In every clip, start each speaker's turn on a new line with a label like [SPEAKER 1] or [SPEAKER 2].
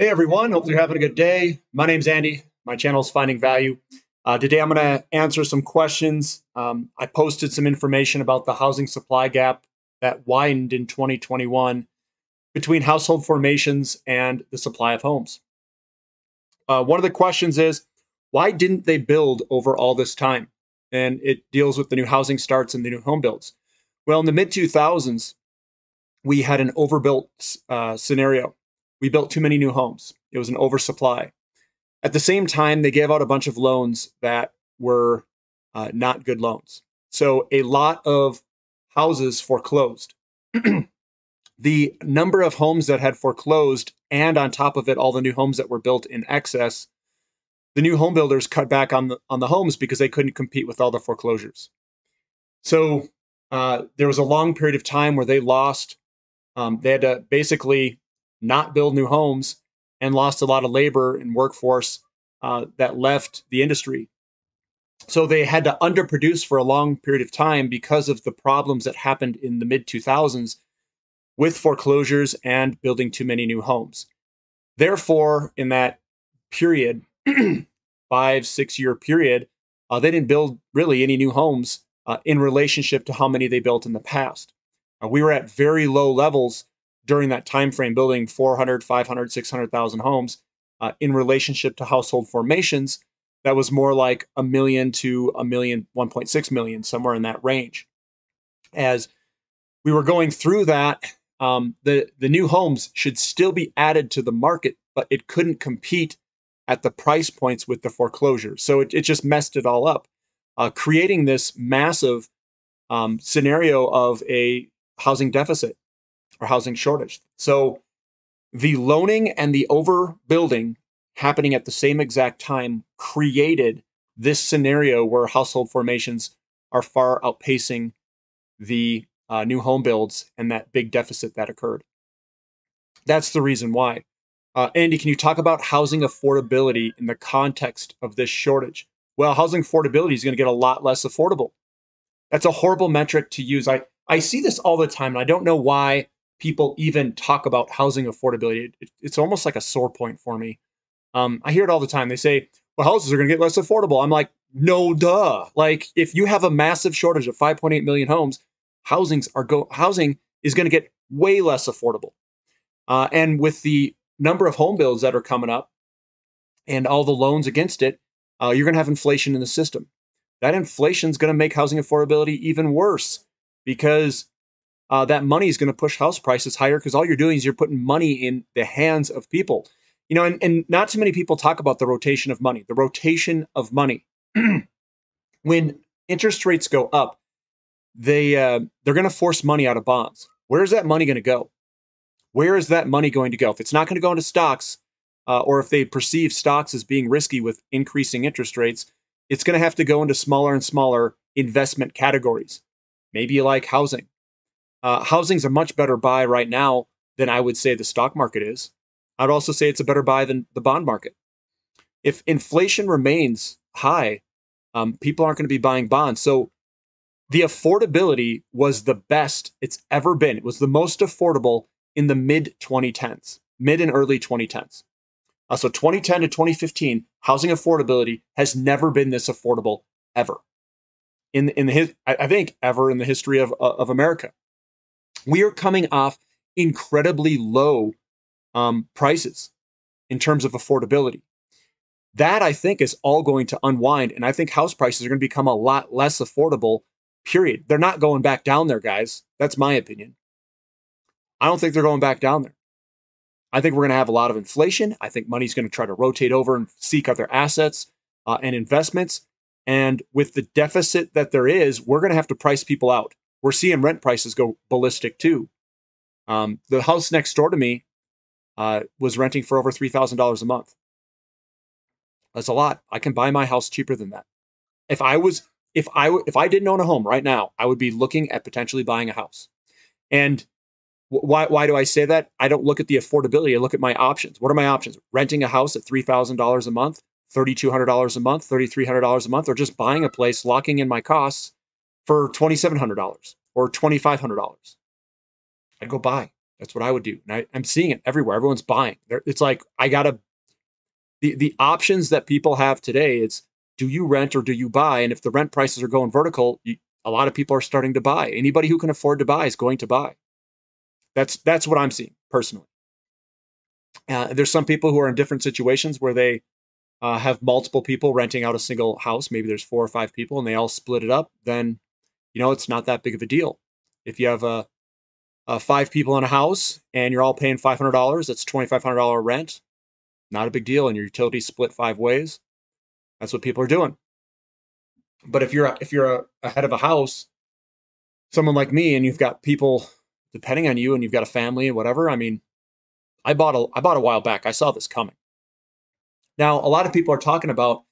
[SPEAKER 1] Hey everyone, hopefully you're having a good day. My name's Andy. My channel is Finding Value. Today I'm going to answer some questions. I posted some information about the housing supply gap that widened in 2021 between household formations and the supply of homes. One of the questions is, why didn't they build over all this time? And it deals with the new housing starts and the new home builds. Well, in the mid 2000s, we had an overbuilt scenario. We built too many new homes. It was an oversupply. At the same time, they gave out a bunch of loans that were not good loans. So a lot of houses foreclosed. The number of homes that had foreclosed, and on top of it, all the new homes that were built in excess, the new home builders cut back on the homes because they couldn't compete with all the foreclosures. So there was a long period of time where they lost. They had to basically not build new homes and lost a lot of labor and workforce that left the industry. So they had to underproduce for a long period of time because of the problems that happened in the mid 2000s with foreclosures and building too many new homes. Therefore, in that period, 5, 6 year period, they didn't build really any new homes in relationship to how many they built in the past. We were at very low levels during that time frame, building 400, 500, 600,000 homes in relationship to household formations. That was more like a million to a million, 1.6 million, somewhere in that range. As we were going through that, the new homes should still be added to the market, but it couldn't compete at the price points with the foreclosures. So it just messed it all up, creating this massive scenario of a housing deficit or housing shortage. So the loaning and the overbuilding happening at the same exact time created this scenario where household formations are far outpacing the new home builds and that big deficit that occurred. That's the reason why. Andy, can you talk about housing affordability in the context of this shortage? Well, housing affordability is going to get a lot less affordable. That's a horrible metric to use. I see this all the time, and I don't know why people even talk about housing affordability. It's almost like a sore point for me. I hear it all the time. They say, well, houses are going to get less affordable. I'm like, no, duh. Like, if you have a massive shortage of 5.8 million homes, housing is going to get way less affordable. And with the number of home builds that are coming up and all the loans against it, you're going to have inflation in the system. That inflation is going to make housing affordability even worse because that money is going to push house prices higher because all you're doing is you're putting money in the hands of people. You know, and not too many people talk about the rotation of money. The rotation of money. When interest rates go up, they're going to force money out of bonds. Where's that money going to go? Where is that money going to go? If it's not going to go into stocks, or if they perceive stocks as being risky with increasing interest rates, it's going to have to go into smaller and smaller investment categories. Maybe you like housing. Housing's a much better buy right now than I would say the stock market is. I'd also say it's a better buy than the bond market. If inflation remains high, people aren't going to be buying bonds. So the affordability was the best it's ever been. It was the most affordable in the mid 2010s, mid and early 2010s. So 2010 to 2015, housing affordability has never been this affordable ever I think ever in the history of America. We are coming off incredibly low prices in terms of affordability. That I think is all going to unwind, and I think house prices are going to become a lot less affordable. Period. They're not going back down there, guys. That's my opinion. I don't think they're going back down there. I think we're going to have a lot of inflation. I think money's going to try to rotate over and seek other assets and investments. And with the deficit that there is, we're going to have to price people out. We're seeing rent prices go ballistic too. The house next door to me was renting for over $3,000 a month. That's a lot. I can buy my house cheaper than that. If I didn't own a home right now, I would be looking at potentially buying a house. And why do I say that? I don't look at the affordability. I look at my options. What are my options? Renting a house at $3,000 a month, $3,200 a month, $3,300 a month, or just buying a place, locking in my costs for $2,700 or $2,500. I'd go buy. That's what I would do. And I'm seeing it everywhere. Everyone's buying. It's like the options that people have today. It's, do you rent or do you buy? And if the rent prices are going vertical, a lot of people are starting to buy. Anybody who can afford to buy is going to buy. That's what I'm seeing personally. There's some people who are in different situations where they have multiple people renting out a single house. Maybe there's 4 or 5 people and they all split it up. Then, it's not that big of a deal. If you have 5 people in a house and you're all paying $500, that's $2,500 rent. Not a big deal. And your utilities split 5 ways. That's what people are doing. But if you're a head of a house, someone like me, and you've got people depending on you, and you've got a family and whatever. I mean, I bought a while back. I saw this coming. Now, a lot of people are talking about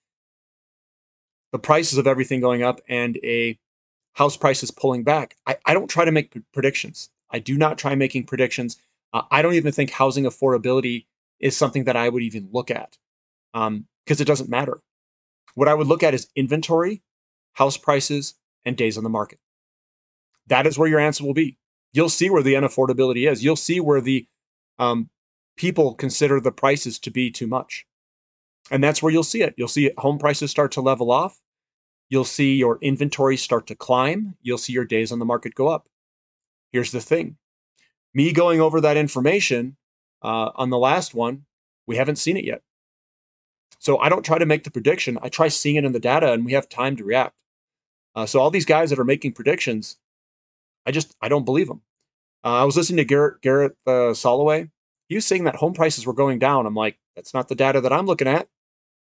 [SPEAKER 1] the prices of everything going up and a house prices pulling back. I don't try to make predictions. I do not try making predictions. I don't even think housing affordability is something that I would even look at, because it doesn't matter. What I would look at is inventory, house prices, and days on the market. That is where your answer will be. You'll see where the unaffordability is. You'll see where the people consider the prices to be too much. And that's where you'll see it. You'll see home prices start to level off. You'll see your inventory start to climb. You'll see your days on the market go up. Here's the thing. Me going over that information on the last one, we haven't seen it yet. So I don't try to make the prediction. I try seeing it in the data, and we have time to react. So all these guys that are making predictions, I don't believe them. I was listening to Garrett Soloway. He was saying that home prices were going down. I'm like, that's not the data that I'm looking at.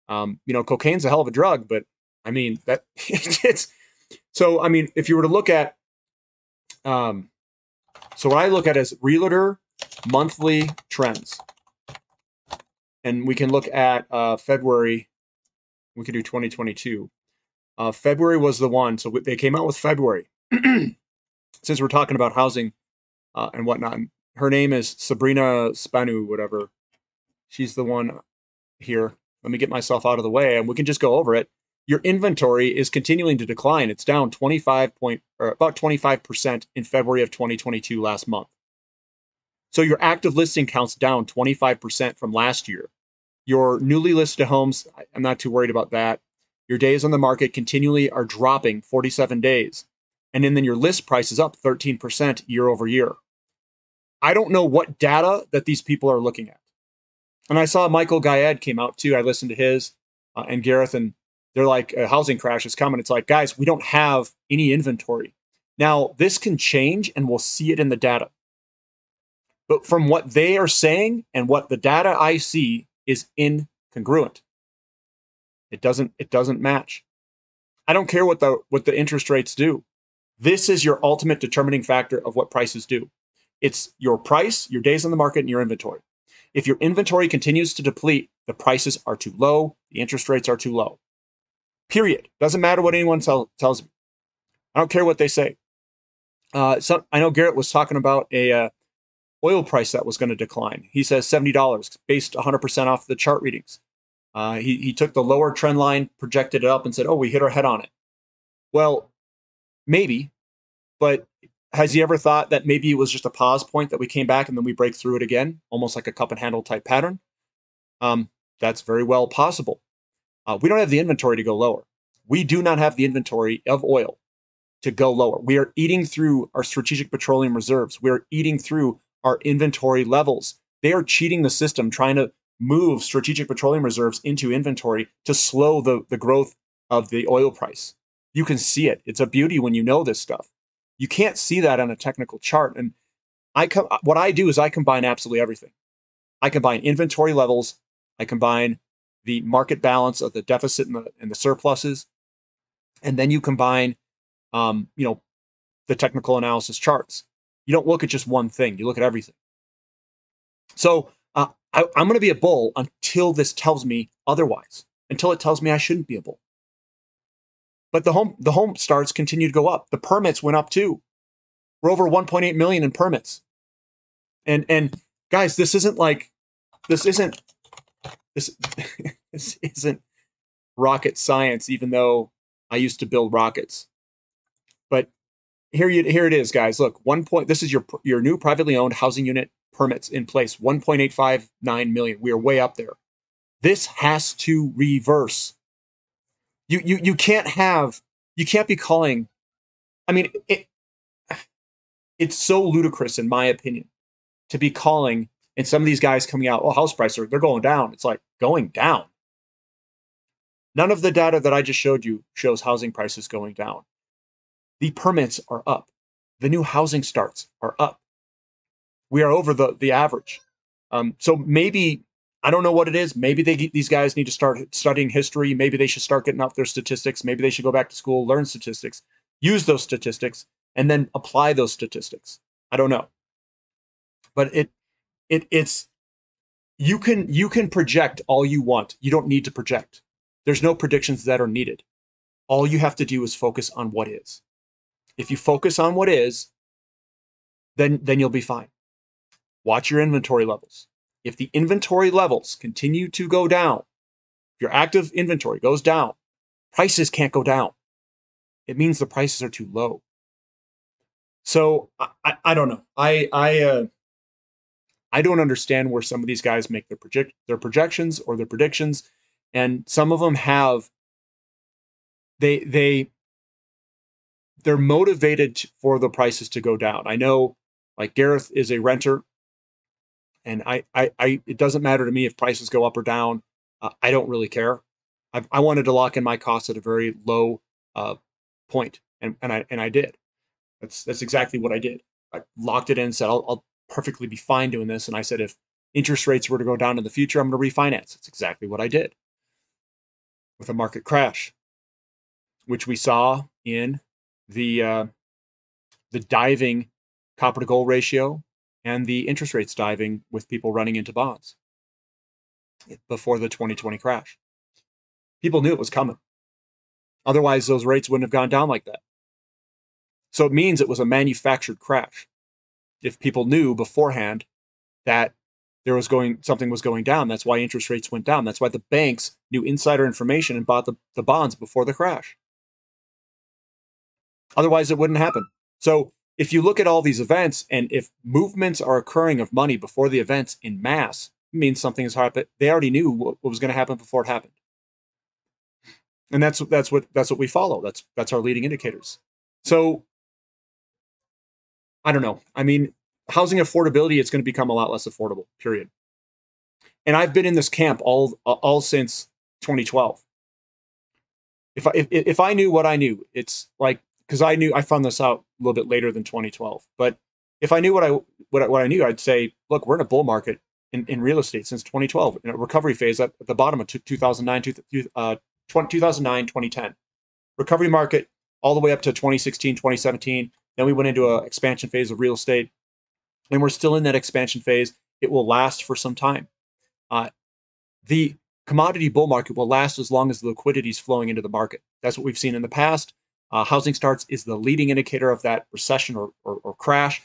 [SPEAKER 1] Cocaine's a hell of a drug, but I mean that it's so. I mean, if you were to look at, so what I look at is Realtor monthly trends, and we can look at February. We could do 2022. February was the one, so they came out with February. Since we're talking about housing and whatnot, her name is Sabrina Spanu, whatever. She's the one here. Let me get myself out of the way, and we can just go over it. Your inventory is continuing to decline. It's down about 25% in February of 2022 last month. So your active listing count's down 25% from last year. Your newly listed homes, I'm not too worried about that. Your days on the market continually are dropping 47 days. And then your list price is up 13% year over year. I don't know what data that these people are looking at. And I saw Michael Gayed came out too. I listened to his and Gareth, and they're like, a housing crash is coming. It's like, guys, we don't have any inventory. Now, this can change, and we'll see it in the data. But from what they are saying and what the data I see is incongruent. It doesn't match. I don't care what the interest rates do. This is your ultimate determining factor of what prices do. It's your price, your days on the market, and your inventory. If your inventory continues to deplete, the prices are too low, the interest rates are too low. Period. Doesn't matter what anyone tells me. I don't care what they say. So I know Garrett was talking about a oil price that was going to decline. He says $70 based 100% off the chart readings. He took the lower trend line, projected it up, and said, "Oh, we hit our head on it." Well, maybe, but has he ever thought that maybe it was just a pause point that we came back and then we break through it again, almost like a cup and handle type pattern? That's very well possible. We don't have the inventory to go lower. We do not have the inventory of oil to go lower. We are eating through our strategic petroleum reserves. We are eating through our inventory levels. They are cheating the system, trying to move strategic petroleum reserves into inventory to slow the growth of the oil price. You can see it. It's a beauty when you know this stuff. You can't see that on a technical chart. And what I do is I combine absolutely everything. I combine inventory levels. I combine the market balance of the deficit and the surpluses. And then you combine, the technical analysis charts. You don't look at just one thing. You look at everything. So I'm going to be a bull until this tells me otherwise, until it tells me I shouldn't be a bull. But the home starts continue to go up. The permits went up too. We're over 1.8 million in permits. And guys, this isn't rocket science, even though I used to build rockets. But here it is, guys. Look, this is your new privately owned housing unit permits in place, 1.859 million. We are way up there. This has to reverse. You can't be calling. I mean, it's so ludicrous, in my opinion, to be calling, and some of these guys coming out, oh, house prices, they're going down. It's like, going down. None of the data that I just showed you shows housing prices going down. The permits are up. The new housing starts are up. We are over the average. So maybe, I don't know what it is. Maybe these guys need to start studying history. Maybe they should start getting up their statistics. Maybe they should go back to school, learn statistics, use those statistics, and then apply those statistics. I don't know. But it's you can project all you want. You don't need to project. There's no predictions that are needed. All you have to do is focus on what is. If you focus on what is, then you'll be fine. Watch your inventory levels. If the inventory levels continue to go down, if your active inventory goes down, prices can't go down. It means the prices are too low. So I don't know. I don't understand where some of these guys make their projections or their predictions, and some of them have they're motivated for the prices to go down. I know, like, Gareth is a renter, and I it doesn't matter to me if prices go up or down. I don't really care. I wanted to lock in my costs at a very low point, and I did. That's exactly what I did. I locked it in, said I'll perfectly be fine doing this, and I said if interest rates were to go down in the future, I'm going to refinance. That's exactly what I did with a market crash, which we saw in the diving copper to gold ratio and the interest rates diving with people running into bonds before the 2020 crash. People knew it was coming. Otherwise, those rates wouldn't have gone down like that. So it means it was a manufactured crash. If people knew beforehand that something was going down, that's why interest rates went down. That's why the banks knew insider information and bought the bonds before the crash. Otherwise, it wouldn't happen. So if you look at all these events, and if movements are occurring of money before the events in mass, it means something has happened. They already knew what was going to happen before it happened. And that's what we follow. That's our leading indicators. So I don't know. I mean, housing affordability, it's going to become a lot less affordable, period. And I've been in this camp all since 2012. If I knew what I knew, it's like, because I found this out a little bit later than 2012. But if I knew what I knew, I'd say, look, we're in a bull market in real estate since 2012, in a recovery phase at the bottom of 2009, 2010. Recovery market all the way up to 2016, 2017. Then we went into an expansion phase of real estate, and we're still in that expansion phase. It will last for some time. The commodity bull market will last as long as the liquidity is flowing into the market. That's what we've seen in the past. Housing starts is the leading indicator of that recession or crash.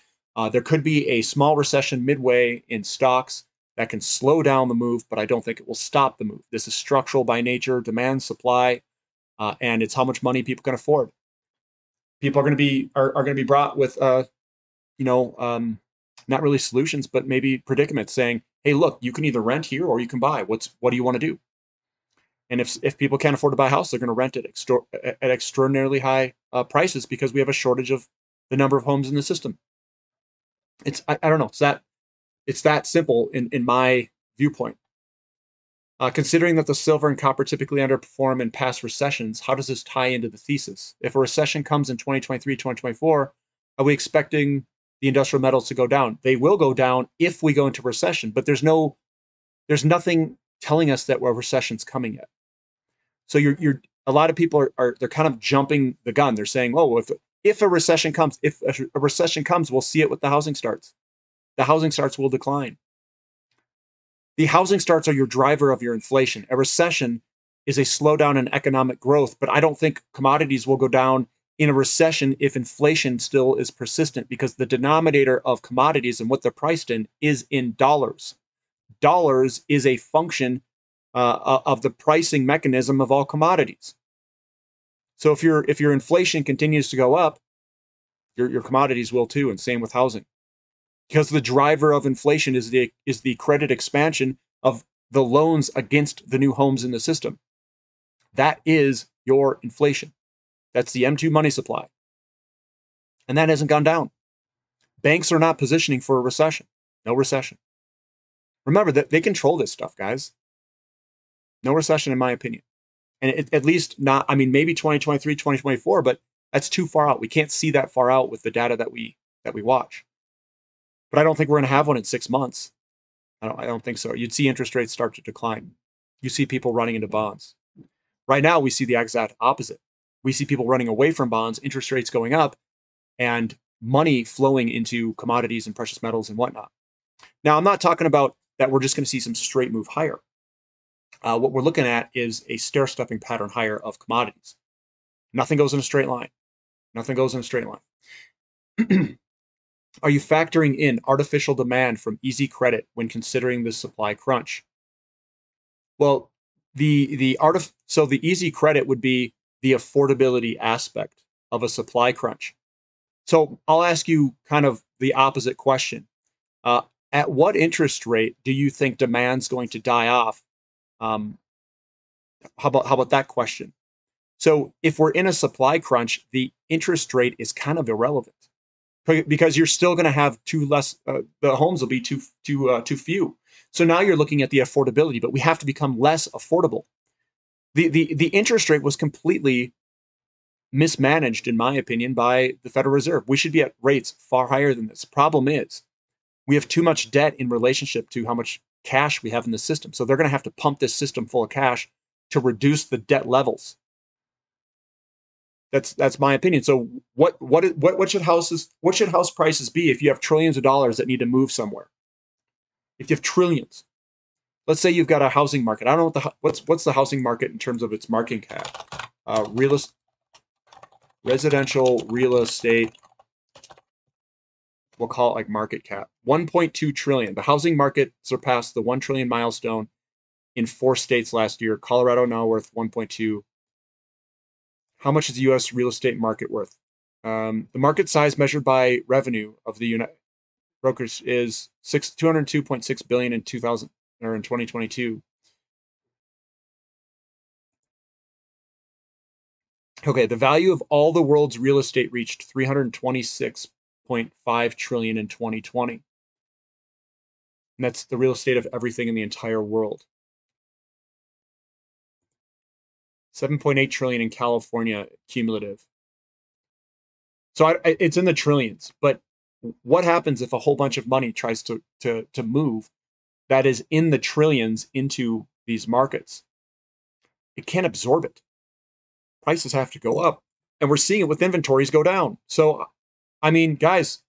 [SPEAKER 1] There could be a small recession midway in stocks that can slow down the move, but I don't think it will stop the move. This is structural by nature, demand, supply, and it's how much money people can afford. People are going to be brought with not really solutions, but maybe predicaments, saying, hey, look, you can either rent here or you can buy. What do you want to do? And if people can't afford to buy a house, they're going to rent it at extraordinarily high prices because we have a shortage of the number of homes in the system. I don't know. It's that simple in my viewpoint. Considering that the silver and copper typically underperform in past recessions, how does this tie into the thesis? If a recession comes in 2023, 2024, are we expecting the industrial metals to go down? They will go down if we go into recession, but there's nothing telling us that a recession's coming yet. So a lot of people they're kind of jumping the gun. They're saying, oh, if a recession comes, we'll see it with the housing starts. The housing starts will decline. The housing starts are your driver of your inflation. A recession is a slowdown in economic growth, but I don't think commodities will go down in a recession if inflation still is persistent, because the denominator of commodities and what they're priced in is in dollars. Dollars is a function of the pricing mechanism of all commodities. So if your inflation continues to go up, Your commodities will too, and same with housing. Because the driver of inflation is the credit expansion of the loans against the new homes in the system. That is your inflation. That's the M2 money supply. And that hasn't gone down. Banks are not positioning for a recession. No recession. Remember that they control this stuff, guys. No recession, in my opinion. And at least not, I mean, maybe 2023, 2024, but that's too far out. We can't see that far out with the data that we watch. But I don't think we're going to have one in 6 months. I don't think so. You'd see interest rates start to decline. You see people running into bonds. Right now, we see the exact opposite. We see people running away from bonds, interest rates going up, and money flowing into commodities and precious metals and whatnot. Now, I'm not talking about that we're just going to see some straight move higher. What we're looking at is a stair-stepping pattern higher of commodities. Nothing goes in a straight line. Nothing goes in a straight line. Are you factoring in artificial demand from easy credit when considering the supply crunch? Well, so the easy credit would be the affordability aspect of a supply crunch. So I'll ask you kind of the opposite question. At what interest rate do you think demand's going to die off? How about that question? So if we're in a supply crunch, the interest rate is kind of irrelevant because you're still going to have the homes will be too few. So now you're looking at the affordability, but we have to become less affordable. The interest rate was completely mismanaged, in my opinion, by the Federal Reserve. We should be at rates far higher than this. Problem is, we have too much debt in relationship to how much cash we have in the system. So they're going to have to pump this system full of cash to reduce the debt levels. That's my opinion. So what should house prices be if you have trillions of dollars that need to move somewhere? If you have trillions, let's say you've got a housing market. I don't know what's the housing market in terms of its market cap. Residential real estate. We'll call it like market cap. 1.2 trillion. The housing market surpassed the 1 trillion milestone in 4 states last year. Colorado now worth 1.2. How much is the U.S. real estate market worth? The market size measured by revenue of the unit brokers is 202.6 billion in 2022. Okay, the value of all the world's real estate reached 326.5 trillion in 2020. And that's the real estate of everything in the entire world. 7.8 trillion in California cumulative. So it's in the trillions. But what happens if a whole bunch of money tries to move that is in the trillions into these markets? It can't absorb it. Prices have to go up. And we're seeing it with inventories go down. So, I mean, guys,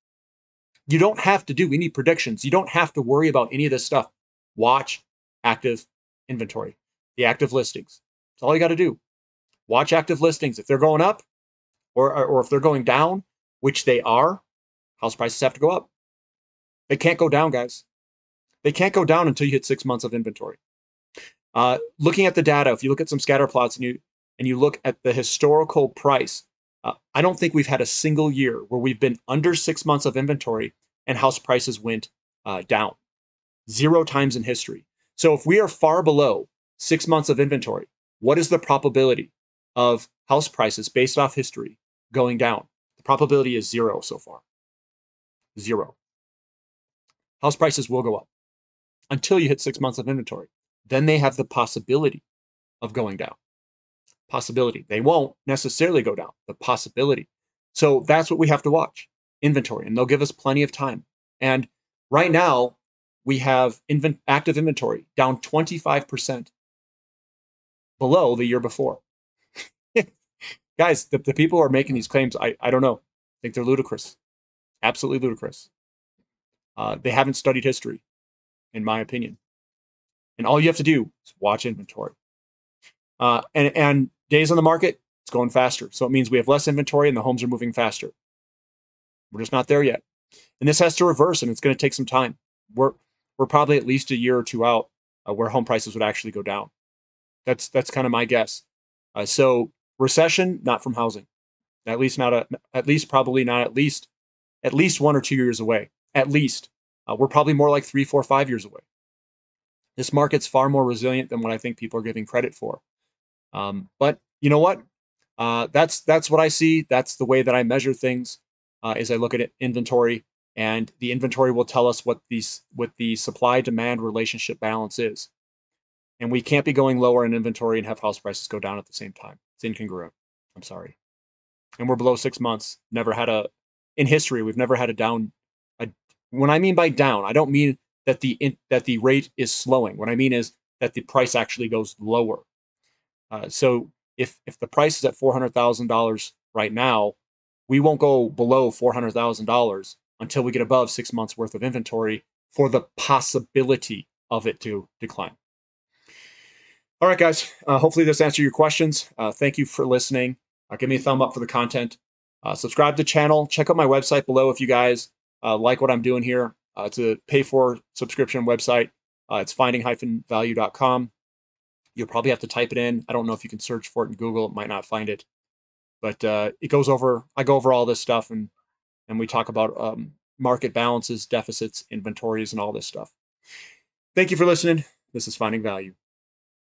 [SPEAKER 1] you don't have to do any predictions. You don't have to worry about any of this stuff. Watch active inventory, the active listings. That's all you got to do. Watch active listings. If they're going up or if they're going down, which they are, house prices have to go up. They can't go down, guys. They can't go down until you hit 6 months of inventory. Looking at the data, if you look at some scatter plots and you look at the historical price, I don't think we've had a single year where we've been under 6 months of inventory and house prices went down. 0 times in history. So if we are far below 6 months of inventory, what is the probability of house prices based off history going down? The probability is 0 so far. 0. House prices will go up until you hit 6 months of inventory. Then they have the possibility of going down. Possibility. They won't necessarily go down. The possibility. So that's what we have to watch. Inventory. And they'll give us plenty of time. And right now, we have active inventory down 25% below the year before. Guys, the people who are making these claims, I don't know. I think they're ludicrous. Absolutely ludicrous. They haven't studied history, in my opinion. And all you have to do is watch inventory. And days on the market, it's going faster. So it means we have less inventory and the homes are moving faster. We're just not there yet. And this has to reverse, and it's going to take some time. We're probably at least a year or 2 out where home prices would actually go down. That's kind of my guess. So recession, not from housing. At least not at least probably not at least 1 or 2 years away. At least we're probably more like 3, 4, 5 years away. This market's far more resilient than what I think people are giving credit for. But you know what? That's what I see. That's the way that I measure things. As I look at inventory, and the inventory will tell us what the supply demand relationship balance is. And we can't be going lower in inventory and have house prices go down at the same time. It's incongruent. I'm sorry. And we're below 6 months. Never had in history, we've never had a down. When I mean by down, I don't mean that the rate is slowing. What I mean is that the price actually goes lower. So if the price is at $400,000 right now, we won't go below $400,000 until we get above 6 months worth of inventory for the possibility of it to decline. All right, guys. Hopefully this answered your questions. Thank you for listening. Give me a thumb up for the content. Subscribe to the channel. Check out my website below if you guys like what I'm doing here. It's a pay-for subscription website. It's finding-value.com. You'll probably have to type it in. I don't know if you can search for it in Google. It might not find it. But I go over all this stuff, and we talk about market balances, deficits, inventories, and all this stuff. Thank you for listening. This is Finding Value.